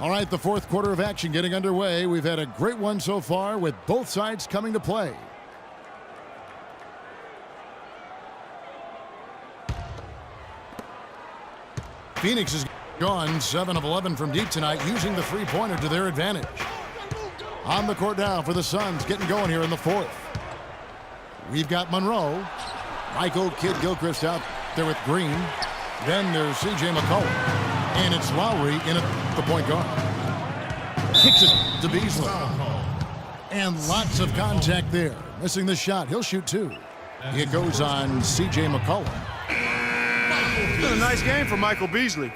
All right, the fourth quarter of action getting underway. We've had a great one so far with both sides coming to play. Phoenix has gone 7 of 11 from deep tonight, using the three-pointer to their advantage. On the court now for the Suns, getting going here in the fourth. We've got Monroe. Michael Kidd-Gilchrist out there with Green. Then there's C.J. McCollum. And it's Lowry in at the point guard. Kicks it to Beasley. And lots of contact there. Missing the shot. He'll shoot two. It goes on C.J. McCollum. It's been a nice game for Michael Beasley.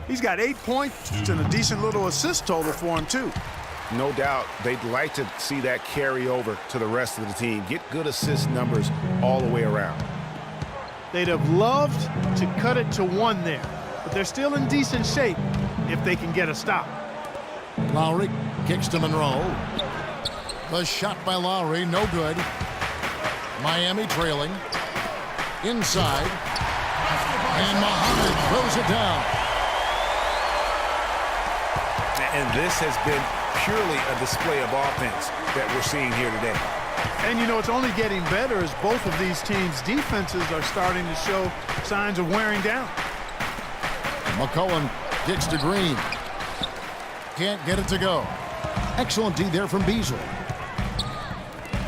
He's got 8 points and a decent little assist total for him, too. No doubt they'd like to see that carry over to the rest of the team. Get good assist numbers all the way around. They'd have loved to cut it to 1 there, but they're still in decent shape if they can get a stop. Lowry kicks to Monroe. The shot by Lowry, no good. Miami trailing. Inside. And Muhammad throws it down. And this has been purely a display of offense that we're seeing here today. And, you know, it's only getting better as both of these teams' defenses are starting to show signs of wearing down. McCollum kicks to Green. Can't get it to go. Excellent D there from Beasley.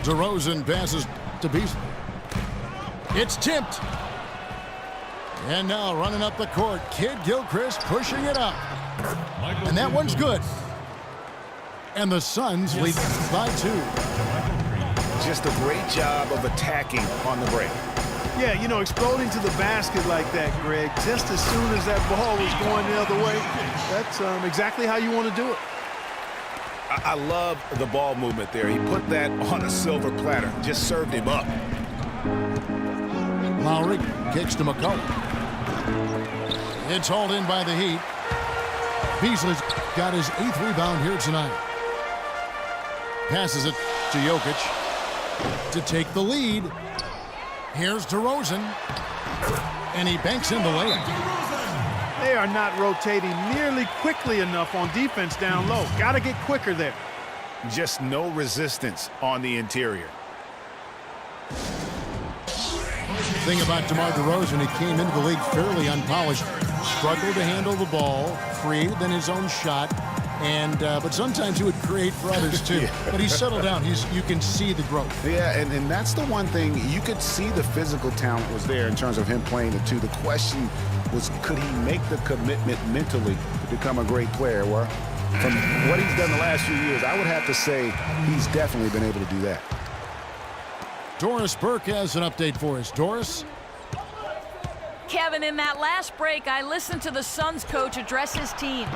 DeRozan passes to Beasley. It's tipped. And now running up the court, Kidd-Gilchrist pushing it up. And that one's good. And the Suns lead by 2. Just a great job of attacking on the break. Yeah, you know, exploding to the basket like that, Greg, just as soon as that ball was going the other way, that's exactly how you want to do it. I love the ball movement there. He put that on a silver platter, just served him up. Lowry kicks to McCollum. It's hauled in by the Heat. Beasley's got his 8th rebound here tonight. Passes it to Jokic to take the lead. Here's DeRozan. And he banks in the layup. They are not rotating nearly quickly enough on defense down low. Got to get quicker there. Just no resistance on the interior. The thing about DeMar DeRozan, he came into the league fairly unpolished. Struggled to handle the ball, created then his own shot, and but sometimes he would create for others too. Yeah. But he's settled down. You can see the growth. Yeah, and that's the one thing. You could see the physical talent was there in terms of him playing the two. The question was, could he make the commitment mentally to become a great player? Well, from what he's done the last few years, I would have to say he's definitely been able to do that. Doris Burke has an update for us. Doris? Kevin, in that last break, I listened to the Suns coach address his team.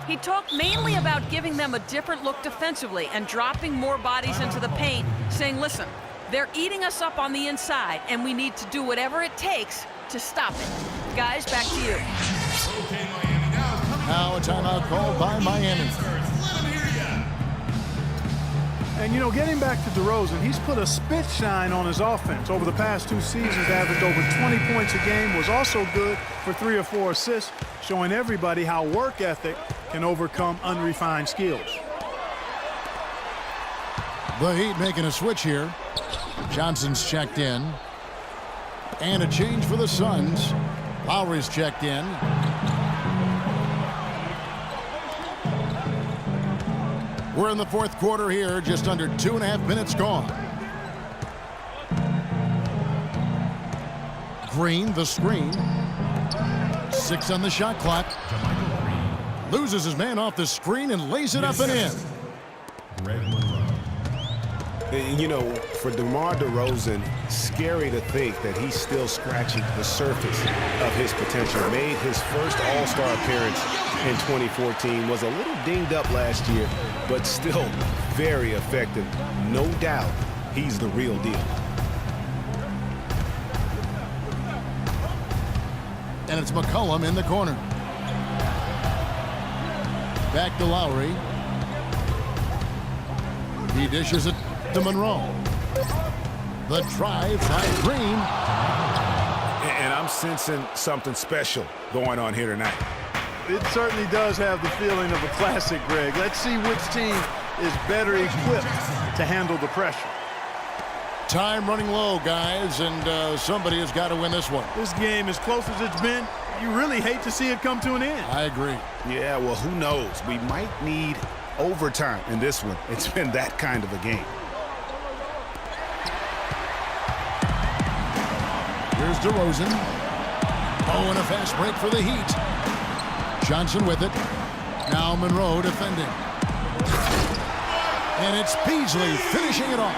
He talked mainly about giving them a different look defensively and dropping more bodies into the paint, saying, listen, they're eating us up on the inside, and we need to do whatever it takes to stop it. Guys, back to you. Now a timeout called by Miami. And, you know, getting back to DeRozan, he's put a spit shine on his offense. Over the past 2 seasons, averaged over 20 points a game, was also good for 3 or 4 assists, showing everybody how work ethic can overcome unrefined skills. The Heat making a switch here. Johnson's checked in. And a change for the Suns. Lowry's checked in. We're in the fourth quarter here, just under 2.5 minutes gone. Green, the screen. 6 on the shot clock. Loses his man off the screen and lays it up and in. You know, for DeMar DeRozan, scary to think that he's still scratching the surface of his potential. Made his first All-Star appearance in 2014, was a little dinged up last year, but still very effective. No doubt he's the real deal. And it's McCollum in the corner. Back to Lowry. He dishes it to Monroe. The drive by Green. And I'm sensing something special going on here tonight. It certainly does have the feeling of a classic, Greg. Let's see which team is better equipped to handle the pressure. Time running low, guys, and somebody has got to win this one. This game, as close as it's been, you really hate to see it come to an end. I agree. Yeah, well, who knows? We might need overtime in this one. It's been that kind of a game. Here's DeRozan. Oh, and a fast break for the Heat. Johnson with it. Now Monroe defending. And it's Beasley finishing it off.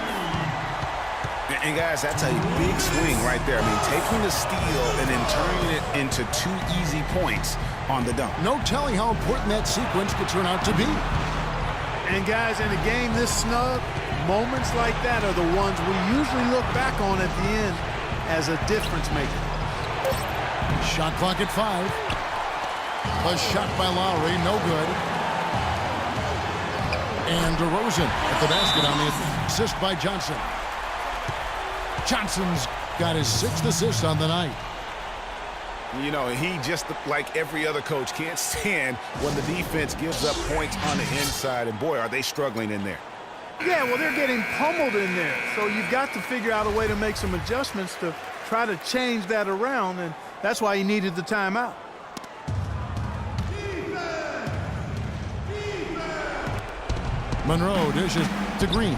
And guys, that's a big swing right there. I mean, taking the steal and then turning it into 2 easy points on the dunk. No telling how important that sequence could turn out to be. And guys, in a game this snug, moments like that are the ones we usually look back on at the end as a difference maker. Shot clock at 5. A shot by Lowry, no good. And DeRozan at the basket on the assist by Johnson. Johnson's got his 6th assist on the night. You know, he just, like every other coach, can't stand when the defense gives up points on the inside. And boy, are they struggling in there. Yeah, well, they're getting pummeled in there. So you've got to figure out a way to make some adjustments to try to change that around. And that's why he needed the timeout. Monroe dishes to Green.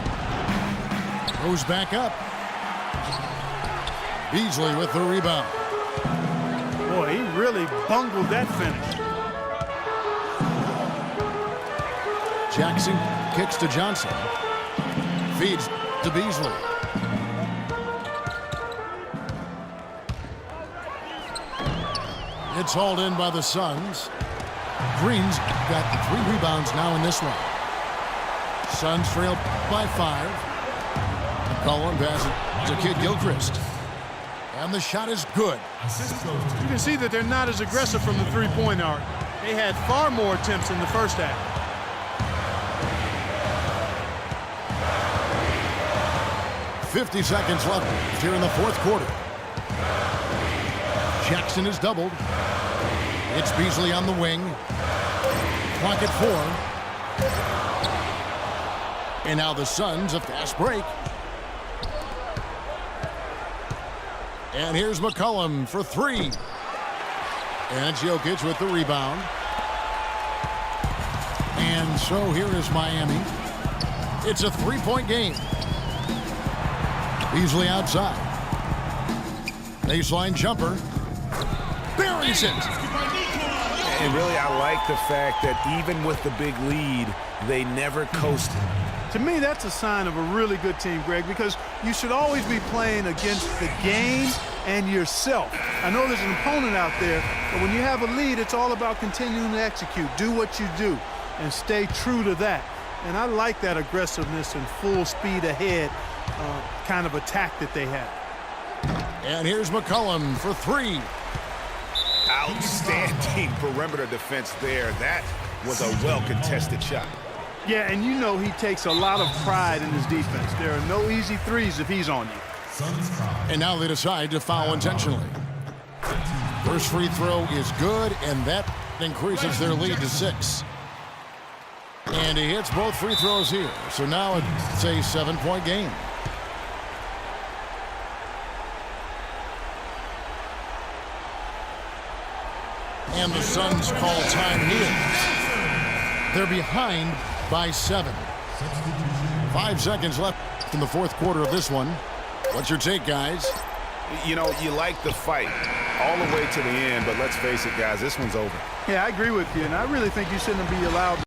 Goes back up. Beasley with the rebound. Boy, he really bungled that finish. Jackson kicks to Johnson. Feeds to Beasley. It's hauled in by the Suns. Green's got the 3 rebounds now in this one. Suns trail by 5. McCollum passes to Kid Gilchrist. And the shot is good. You can see that they're not as aggressive from the three-point arc. They had far more attempts in the first half. .50 seconds left here in the 4th quarter. Jackson is doubled. It's Beasley on the wing. Clock at 4. And now the Suns, a fast break. And here's McCollum for 3. And it's Jokic with the rebound. And so here is Miami. It's a 3-point game. Beasley outside. Baseline jumper. Buries it. And really, I like the fact that even with the big lead, they never coasted. To me, that's a sign of a really good team, Greg, because you should always be playing against the game and yourself. I know there's an opponent out there, but when you have a lead, it's all about continuing to execute. Do what you do and stay true to that. And I like that aggressiveness and full speed ahead kind of attack that they have. And here's McCollum for 3. Outstanding perimeter defense there. That was a well-contested shot. Yeah, and you know he takes a lot of pride in his defense. There are no easy threes if he's on you. And now they decide to foul intentionally. First free throw is good, and that increases their lead to 6. And he hits both free throws here. So now it's a 7-point game. And the Suns call time here. They're behind by 7. 5 seconds left in the 4th quarter of this one. What's your take, guys? You know, you like the fight all the way to the end, but let's face it, guys, this one's over. Yeah, I agree with you, and I really think you shouldn't be allowed